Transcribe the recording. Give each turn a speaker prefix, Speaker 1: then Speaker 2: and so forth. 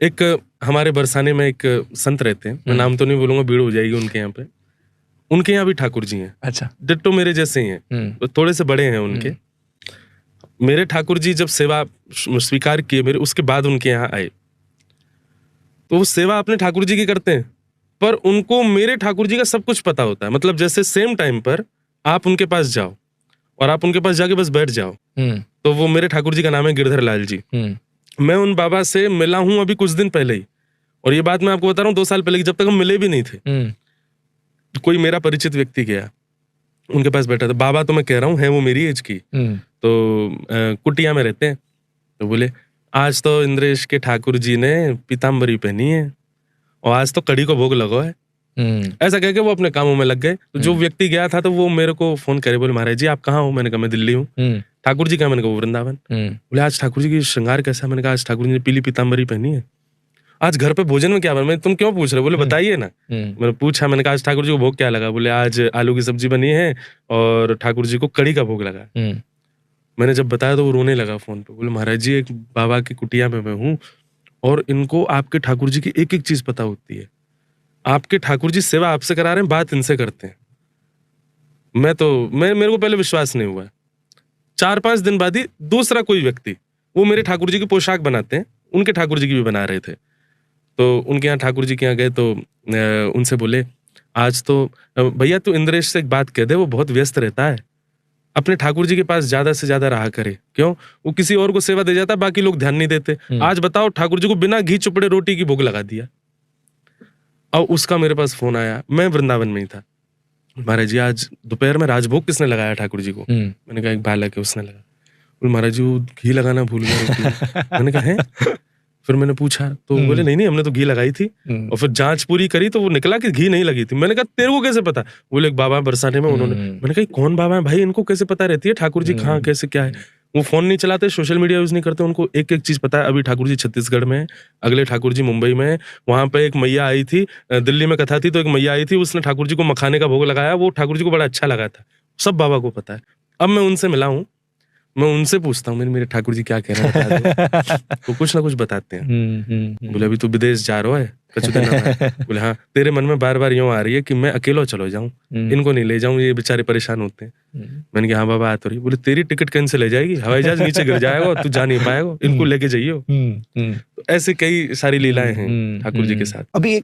Speaker 1: एक हमारे बरसाने में एक संत रहते हैं, मैं नाम तो नहीं बोलूंगा, भीड़ हो जाएगी उनके यहाँ पे। उनके यहाँ भी ठाकुर जी हैं।
Speaker 2: अच्छा।
Speaker 1: डिट्टो मेरे जैसे ही हैं, तो थोड़े से बड़े हैं उनके। मेरे ठाकुर जी जब सेवा स्वीकार किए मेरे, उसके बाद उनके यहाँ आए, तो वो सेवा अपने ठाकुर जी की करते हैं, पर उनको मेरे ठाकुर जी का सब कुछ पता होता है। मतलब जैसे सेम टाइम पर आप उनके पास जाओ और आप उनके पास जाके बस बैठ जाओ, तो वो मेरे ठाकुर जी का नाम है गिरधर लाल जी। मैं उन बाबा से मिला हूं अभी कुछ दिन पहले ही, और ये बात मैं आपको बता रहा हूँ 2 साल पहले की, जब तक हम मिले भी नहीं थे। कोई मेरा परिचित व्यक्ति गया, उनके पास बैठा था। बाबा तो मैं कह रहा हूँ है वो मेरी एज की, तो कुटिया में रहते हैं। तो बोले आज तो इंद्रेश के ठाकुर जी ने पीताम्बरी पहनी है और आज तो कड़ी को भोग लगो है। ऐसा कह के वो अपने कामों में लग गए। तो जो व्यक्ति गया था तो वो मेरे को फोन करे, बोले महाराज जी आप कहाँ हो? मैंने कहा मैं दिल्ली हूँ। ठाकुर जी कहाँ? मैंने कहा वो वृंदावन। बोले आज ठाकुर जी की श्रृंगार कैसा? मैंने कहा आज ठाकुर जी ने पीली पीताम्बरी पहनी है। आज घर पे भोजन में क्या बना? मैं तुम क्यों पूछ रहे? बोले बताइए ना। मैंने पूछा, मैंने कहा आज ठाकुर जी को भोग क्या लगा? बोले आज आलू की सब्जी बनी है और ठाकुर जी को कड़ी का भोग लगा। मैंने जब बताया तो वो रोने लगा फोन पे। बोले महाराज जी एक बाबा की कुटिया में मैं हूँ और इनको आपके ठाकुर जी की एक एक चीज पता होती है। आपके ठाकुर जी सेवा आपसे करा रहे हैं, बात इनसे करते हैं। मेरे को पहले विश्वास नहीं हुआ। 4-5 दिन बाद ही दूसरा कोई व्यक्ति, वो मेरे ठाकुर जी की पोशाक बनाते हैं, उनके ठाकुर जी की भी बना रहे थे। तो उनके यहाँ ठाकुर जी के यहाँ गए तो उनसे बोले आज तो भैया तू इंद्रेश से एक बात कह दे, वो बहुत व्यस्त रहता है, अपने ठाकुर जी के पास ज्यादा से ज्यादा रहा करे। क्यों? वो किसी और को सेवा दे जाता है, बाकी लोग ध्यान नहीं देते। आज बताओ ठाकुर जी को बिना घी चुपड़े रोटी की भोग लगा दिया। और उसका मेरे पास फोन आया, मैं वृंदावन में ही था। महाराज जी आज दोपहर में राजभोग किसने लगाया ठाकुर जी को? मैंने कहा एक बालक है उसने लगा। बोले महाराज जी वो घी लगाना भूल गए। मैंने कहा है? फिर मैंने पूछा तो बोले नहीं हमने तो घी लगाई थी। और फिर जांच पूरी करी तो वो निकला कि घी नहीं लगी थी। मैंने कहा तेरे को कैसे पता? बोले एक बाबा बरसाने में उन्होंने। मैंने कहा कौन बाबा है भाई, इनको कैसे पता रहती है ठाकुर जी कहाँ कैसे क्या है? वो फोन नहीं चलाते, सोशल मीडिया यूज नहीं करते, उनको एक एक चीज पता है। अभी ठाकुर जी छत्तीसगढ़ में है, अगले ठाकुर जी मुंबई में है। वहां पे एक मैया आई थी, दिल्ली में कथा थी तो एक मैया आई थी, उसने ठाकुर जी को मखाने का भोग लगाया, वो ठाकुर जी को बड़ा अच्छा लगा था। सब बाबा को पता है। अब मैं उनसे मिला हूँ, मैं उनसे पूछता हूँ मेरे ठाकुर जी क्या कह रहे हैं, तो कुछ ना कुछ बताते हैं। बोले अभी तू विदेश जा रहा है? बोले हाँ। तेरे मन में बार बार यूं आ रही है कि मैं अकेला चलो जाऊं, इनको नहीं ले जाऊं, ये बेचारे परेशान होते हैं। मैंने कहा हाँ बाबा आ तो रही। बोले तेरी टिकट कैंसिल हो जाएगी, हवाई जहाज नीचे गिर जाएगा, तू जा नहीं पाएगा, इनको लेके जाइयो। तो ऐसे कई सारी लीलाएं हैं ठाकुर जी के साथ।
Speaker 2: अभी एक